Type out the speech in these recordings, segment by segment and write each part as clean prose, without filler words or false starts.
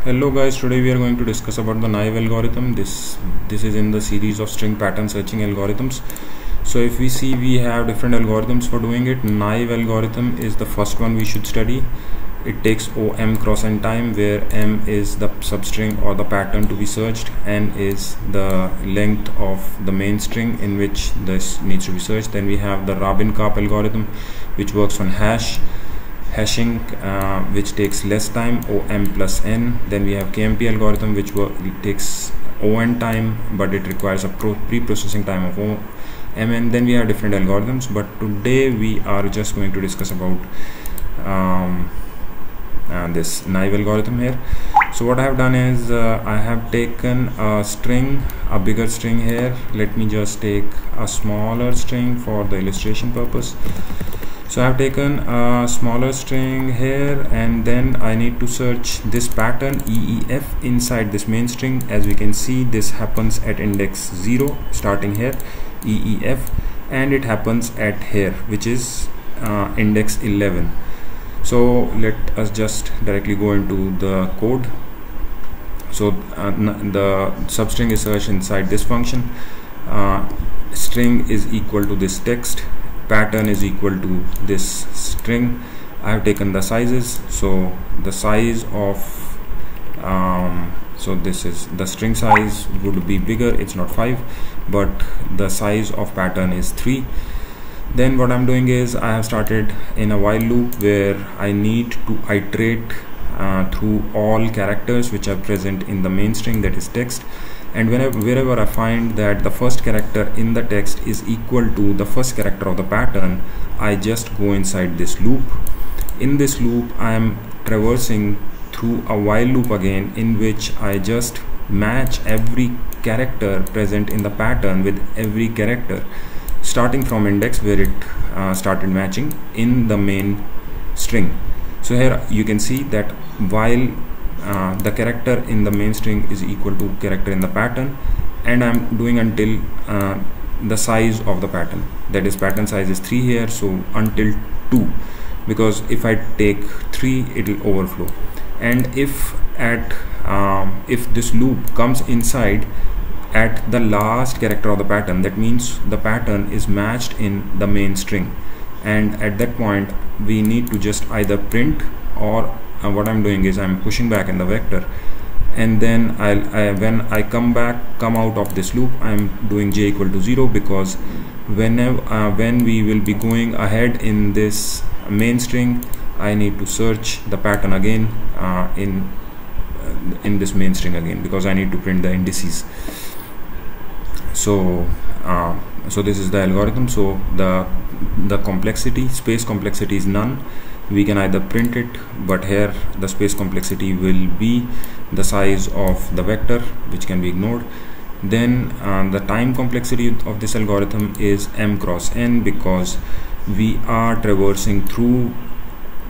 Hello guys, today we are going to discuss about the naive algorithm. This is in the series of string pattern searching algorithms. So if we see, we have different algorithms for doing it. Naive algorithm is the first one we should study. It takes m cross n time, where m is the substring or the pattern to be searched, n is the length of the main string in which this needs to be searched. Then we have the Rabin-Karp algorithm, which works on hashing, which takes less time, om plus n. Then we have KMP algorithm, which takes on time, but it requires a pre-processing time of mn. Then we have different algorithms, but today we are just going to discuss about this naive algorithm here. So what I have done is I have taken a string, a bigger string here. Let me just take a smaller string for the illustration purpose. So I have taken a smaller string here, and then I need to search this pattern EEF inside this main string. As we can see, this happens at index 0 starting here, EEF, and it happens at here, which is index 11. So let us just directly go into the code. So the substring is searched inside this function. String is equal to this text, pattern is equal to this string. I have taken the sizes. So the size of so this is the string size would be bigger, it's not 5, but the size of pattern is 3. Then what I'm doing is I have started in a while loop where I need to iterate through all characters which are present in the main string, that is text. And wherever I find that the first character in the text is equal to the first character of the pattern, I just go inside this loop. In this loop, I am traversing through a while loop again, in which I just match every character present in the pattern with every character starting from index where it started matching in the main string. So here you can see that while the character in the main string is equal to character in the pattern, and I'm doing until the size of the pattern, that is pattern size is 3 here, so until 2, because if I take 3 it will overflow. And if this loop comes inside at the last character of the pattern, that means the pattern is matched in the main string, and at that point we need to just either print, or what I'm doing is I'm pushing back in the vector, and then when I come out of this loop, I'm doing j equal to 0, because when we will be going ahead in this main string, I need to search the pattern again in this main string again, because I need to print the indices. So this is the algorithm. So the complexity, space complexity is none. We can either print it, but here the space complexity will be the size of the vector, which can be ignored. Then the time complexity of this algorithm is m cross n, because we are traversing through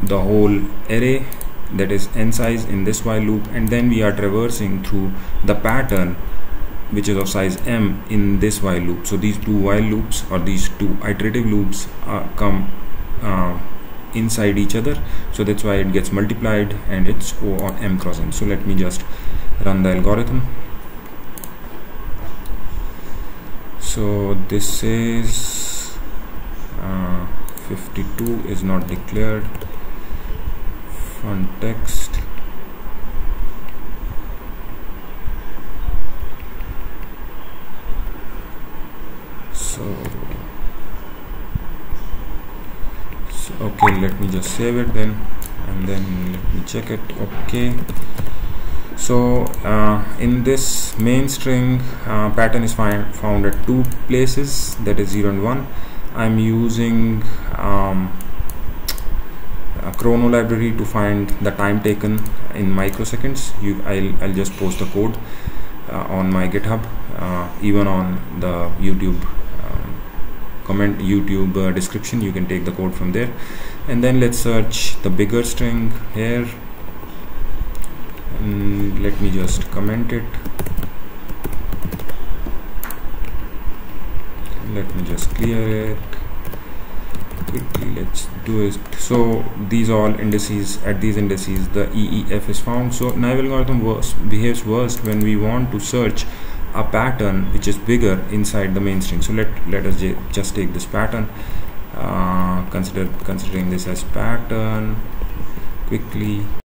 the whole array, that is n size in this while loop, and then we are traversing through the pattern which is of size m in this while loop. So these two while loops, or these two iterative loops, come inside each other, so that's why it gets multiplied, and it's O or m cross n. So let me just run the algorithm. So this is 52 is not declared, font text. Okay, let me just save it then, and then let me check it. Okay, so in this main string, pattern is found at 2 places, that is 0 and 1. I'm using a chrono library to find the time taken in microseconds. I'll just post the code on my GitHub, even on the YouTube description. You can take the code from there. And then let's search the bigger string here, and let me just comment it. Let me just clear it. quickly let's do it. So these all indices, at these indices the EEF is found. So naive algorithm behaves worst when we want to search a pattern which is bigger inside the main string. So let us just take this pattern, considering this as pattern quickly.